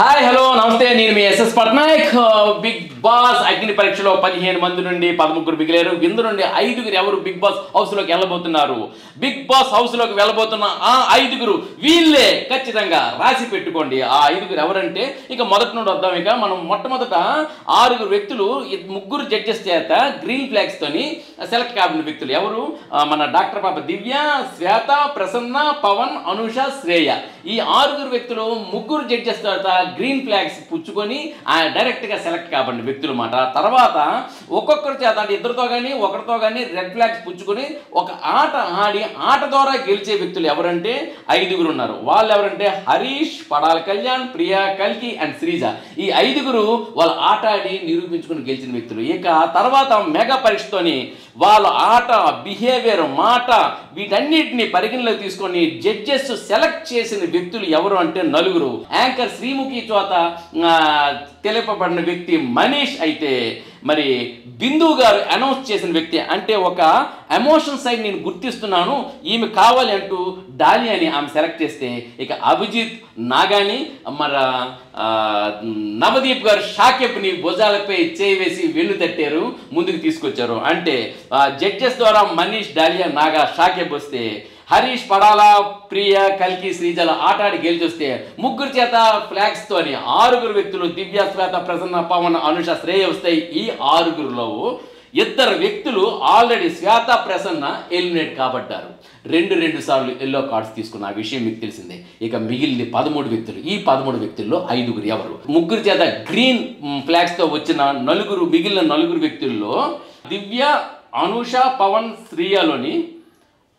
Hi hello నమస్తే, నేను మీ SS Patnaik. Big boss అగ్ని పరీక్షలో 15 మంది నుండి 13 మిగిలారు. ఇందు నుండి 5గురు ఎవరు బిగ్ బాస్ హౌస్లోకి వెళ్ళబోతున్నారు? బిగ్ బాస్ హౌస్లోకి వెళ్ళబోతున్న ఆ 5గురు వీళ్ళే, ఖచ్చితంగా రాసి పెట్టుకోండి. ఆ 5గురు ఎవరంటే ఇక మొదటి నుండి వద్దాం. ఇక మనం మొట్టమొదట 6 వ్యక్తులు, 3 జడ్జెస్ చేత గ్రీన్ ఫ్లాగ్స్ తోని సెలెక్ట్ కాబడిన వ్యక్తులు ఎవరు? మన డాక్టర్ పాప దివ్య, శ్వేత, ప్రసన్న, పవన్, అనుష, శ్రేయ. ఈ 6 వ్యక్తులు 3 జడ్జెస్ తర్వాత గ్రీన్ ఫ్లాగ్స్ పుచ్చుకొని డైరెక్ట్గా సెలెక్ట్ కాబడిన వ్యక్తులు అన్నమాట. తర్వాత ఒక్కొక్కరి చేత అంటే ఇద్దరితో కానీ ఒకరితో కానీ రెడ్ ఫ్లాగ్స్ పుచ్చుకొని ఒక ఆట ఆడి ఆట ద్వారా గెలిచే వ్యక్తులు ఎవరంటే 5గురు ఉన్నారు. వాళ్ళు ఎవరంటే హరీష్, పడాల కళ్యాణ్, ప్రియా, కల్కి అండ్ శ్రీజ. ఈ 5గురు వాళ్ళు ఆట ఆడి నిరూపించుకుని గెలిచిన వ్యక్తులు. ఇక తర్వాత మెగా పరీక్షతోని వాళ్ళ ఆట, బిహేవియర్, మాట వీటన్నిటిని పరిగణలోకి తీసుకొని జడ్జెస్ సెలెక్ట్ చేసిన వ్యక్తులు ఎవరు అంటే 4. యాంకర్ శ్రీముఖి చోత తెలిపబడిన వ్యక్తి మనీష్ అయితే, మరి బిందు గారు అనౌన్స్ చేసిన వ్యక్తి అంటే ఒక ఎమోషన్ సైడ్ నేను గుర్తిస్తున్నాను ఈమె కావాలి అంటూ డాలియాని ఆమె సెలెక్ట్ చేస్తే, ఇక అభిజిత్, నాగాని, మరి నవదీప్ గారు షాకెప్ని భుజాలపై చేయి వేసి వెన్ను తట్టారు, ముందుకు తీసుకొచ్చారు. అంటే జడ్జెస్ ద్వారా మనీష్, డాలియా, నాగా, షాకెప్ వస్తే హరీష్, పడాల, ప్రియ, కల్కి, శ్రీజల ఆట ఆడి గెలిచొస్తే 3 చేత ఫ్లాగ్స్ తోని 6 వ్యక్తులు దివ్య, శ్వేత, ప్రసన్న, పవన్, అనుష, శ్రేయ వస్తాయి. ఈ 6లో 2 వ్యక్తులు ఆల్రెడీ శ్వేత, ప్రసన్న ఎలిమినేట్ కాబడ్డారు. 2 సార్లు ఎల్లో కార్డ్స్ తీసుకున్న ఆ విషయం మీకు తెలిసిందే. ఇక మిగిలిన 13 వ్యక్తులు. ఈ 13 వ్యక్తుల్లో 5గురు ఎవరు? 3 చేత గ్రీన్ ఫ్లాగ్స్తో వచ్చిన మిగిలిన 4 వ్యక్తుల్లో దివ్య, అనుష, పవన్, శ్రీయలోని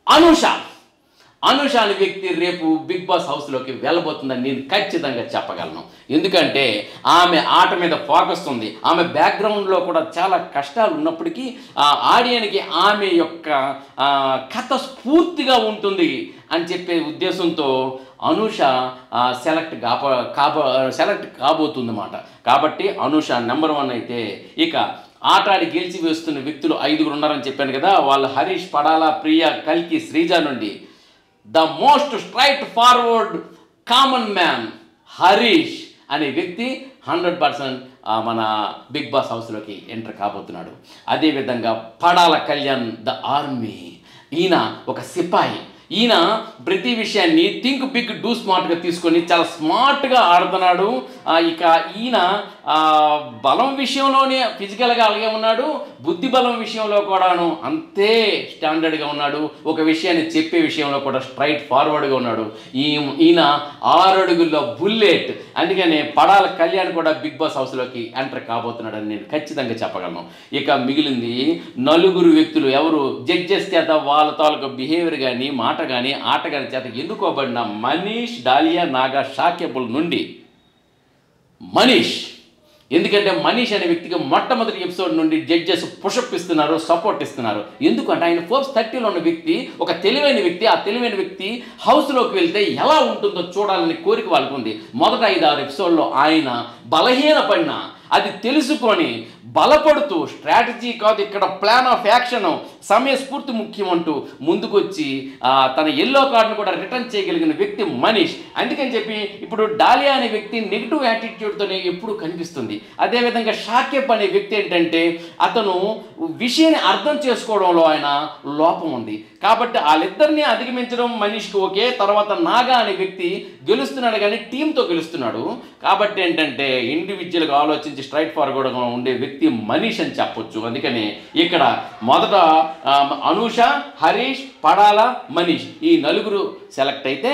అనుష అనే వ్యక్తి రేపు బిగ్ బాస్ హౌస్లోకి వెళ్ళబోతుందని నేను ఖచ్చితంగా చెప్పగలను. ఎందుకంటే ఆమె ఆట మీద ఫోకస్ ఉంది. ఆమె బ్యాక్గ్రౌండ్లో కూడా చాలా కష్టాలు ఉన్నప్పటికీ ఆడియన్కి ఆమె యొక్క కథ స్ఫూర్తిగా ఉంటుంది అని చెప్పే ఉద్దేశంతో అనుష సెలెక్ట్ కాబోతుందన్నమాట. కాబట్టి అనుష నెంబర్ 1 అయితే, ఇక ఆట ఆడి గెలిచి వేస్తున్న వ్యక్తులు 5గురు ఉన్నారని చెప్పాను కదా. వాళ్ళు హరీష్, పడాల, ప్రియ, కల్కి, శ్రీజ నుండి the most straight forward common man Harish అనే వ్యక్తి 100% మన బిగ్ బాస్ హౌస్లోకి ఎంటర్ కాబోతున్నాడు. అదేవిధంగా పడాల కళ్యాణ్ ద ఆర్మీ, ఈయన ఒక సిపాయి. ఈయన ప్రతి విషయాన్ని థింక్ బిగ్ డూ స్మార్ట్గా తీసుకొని చాలా స్మార్ట్గా ఆడుతున్నాడు. ఇక ఈయన బలం విషయంలోనే ఫిజికల్గా అలాగే ఉన్నాడు, బుద్ధి బలం విషయంలో కూడాను అంతే స్టాండర్డ్గా ఉన్నాడు. ఒక విషయాన్ని చెప్పే విషయంలో కూడా స్ట్రైట్ ఫార్వర్డ్గా ఉన్నాడు. ఈయన 6 అడుగుల్లో బుల్లెట్. అందుకనే పడాల కళ్యాణ్ కూడా బిగ్ బాస్ హౌస్లోకి ఎంటర్ కాబోతున్నాడని నేను ఖచ్చితంగా చెప్పగలను. ఇక మిగిలింది 4 వ్యక్తులు ఎవరు? జడ్జెస్ చేత వాళ్ళ తాలూకా బిహేవియర్ కానీ, మాట కానీ, ఆటగాని చేత ఎన్నుకోబడిన మనీష్, డాలియా, నాగా, షాకెబుల్ నుండి మనీష్. ఎందుకంటే మనీష్ అనే వ్యక్తికి మొట్టమొదటి ఎపిసోడ్ నుండి జడ్జెస్ పుషప్ ఇస్తున్నారు, సపోర్ట్ ఇస్తున్నారు. ఎందుకంటే ఆయన ఫోర్స్ 30లో ఉన్న వ్యక్తి, ఒక తెలివైన వ్యక్తి. ఆ తెలివైన వ్యక్తి హౌస్లోకి వెళ్తే ఎలా ఉంటుందో చూడాలని కోరిక వాళ్ళకు ఉంది. మొదట 5-6 ఎపిసోడ్లో ఆయన బలహీనపడిన అది తెలుసుకొని బలపడుతూ, స్ట్రాటజీ కాదు ఇక్కడ ప్లాన్ ఆఫ్ యాక్షన్, సమయస్ఫూర్తి ముఖ్యం అంటూ ముందుకొచ్చి తన ఎల్లో కార్డును కూడా రిటర్న్ చేయగలిగిన వ్యక్తి మనీష్. అందుకని చెప్పి ఇప్పుడు డాలియా అనే వ్యక్తి నెగిటివ్ యాటిట్యూడ్తోనే ఎప్పుడు కనిపిస్తుంది. అదేవిధంగా షాకెప్ అనే వ్యక్తి ఏంటంటే అతను విషయాన్ని అర్థం చేసుకోవడంలో ఆయన లోపం ఉంది. కాబట్టి వాళ్ళిద్దరినీ అధిగమించడం మనీష్కి ఓకే. తర్వాత నాగా అనే వ్యక్తి గెలుస్తున్నాడు కానీ టీంతో గెలుస్తున్నాడు. కాబట్టి ఏంటంటే ఇండివిజువల్గా ఆలోచించి స్ట్రైట్ ఫార్వర్డ్గా ఉండే వ్యక్తి మనీష్ అని చెప్పొచ్చు. అందుకని ఇక్కడ మొదట అనుష, హరీష్, పడాల, మనీష్ ఈ 4 సెలెక్ట్ అయితే,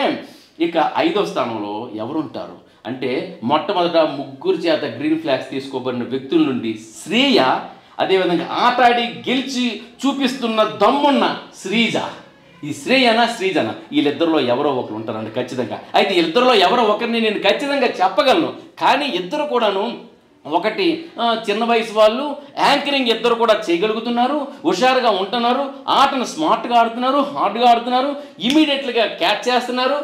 ఇక 5వ స్థానంలో ఎవరుంటారు అంటే మొట్టమొదట 3 చేత గ్రీన్ ఫ్లాగ్స్ తీసుకోబడిన వ్యక్తుల నుండి శ్రేయ, అదేవిధంగా ఆటాడి గెలిచి చూపిస్తున్న దమ్మున్న శ్రీజ. ఈ శ్రీజన వీళ్ళిద్దరిలో ఎవరో ఒకరు ఉంటారండి ఖచ్చితంగా. అయితే వీళ్ళిద్దరిలో ఎవరో ఒకరిని నేను ఖచ్చితంగా చెప్పగలను. కానీ ఇద్దరు కూడాను, ఒకటి చిన్న వయసు వాళ్ళు, యాంకరింగ్ ఇద్దరు కూడా చేయగలుగుతున్నారు, హుషారుగా ఉంటున్నారు, ఆటను స్మార్ట్గా ఆడుతున్నారు, హార్డ్గా ఆడుతున్నారు, ఇమీడియట్గా క్యాచ్ చేస్తున్నారు.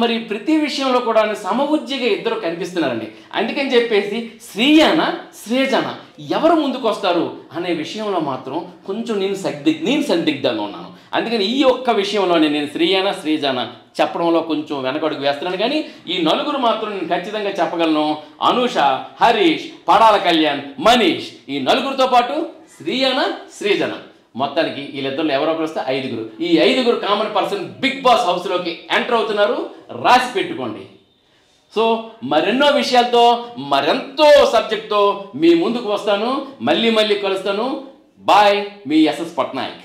మరి ప్రతి విషయంలో కూడా సమబుద్ధిగా ఇద్దరు కనిపిస్తున్నారండి. అందుకని చెప్పేసి శ్రీజన ఎవరు ముందుకు వస్తారు అనే విషయంలో మాత్రం కొంచెం నేను సందిగ్ధంగా ఉన్నాను. అందుకని ఈ ఒక్క విషయంలోనే నేను శ్రీజన చెప్పడంలో కొంచెం వెనకడుగు వేస్తున్నాను. కానీ ఈ నలుగురు మాత్రం నేను ఖచ్చితంగా చెప్పగలను. అనూష, హరీష్, పడాల కళ్యాణ్, మనీష్, ఈ నలుగురితో పాటు శ్రీజన. మొత్తానికి వీళ్ళిద్దరు ఎవరో ఒకరు వస్తే 5. ఈ 5 కామన్ పర్సన్ బిగ్ బాస్ హౌస్లోకి ఎంటర్ అవుతున్నారు. రాసి పెట్టుకోండి. సో మరెన్నో విషయాలతో, మరెంతో సబ్జెక్ట్తో మీ ముందుకు వస్తాను. మళ్ళీ కలుస్తాను. బాయ్, మీ ఎస్ఎస్ పట్నాయక్.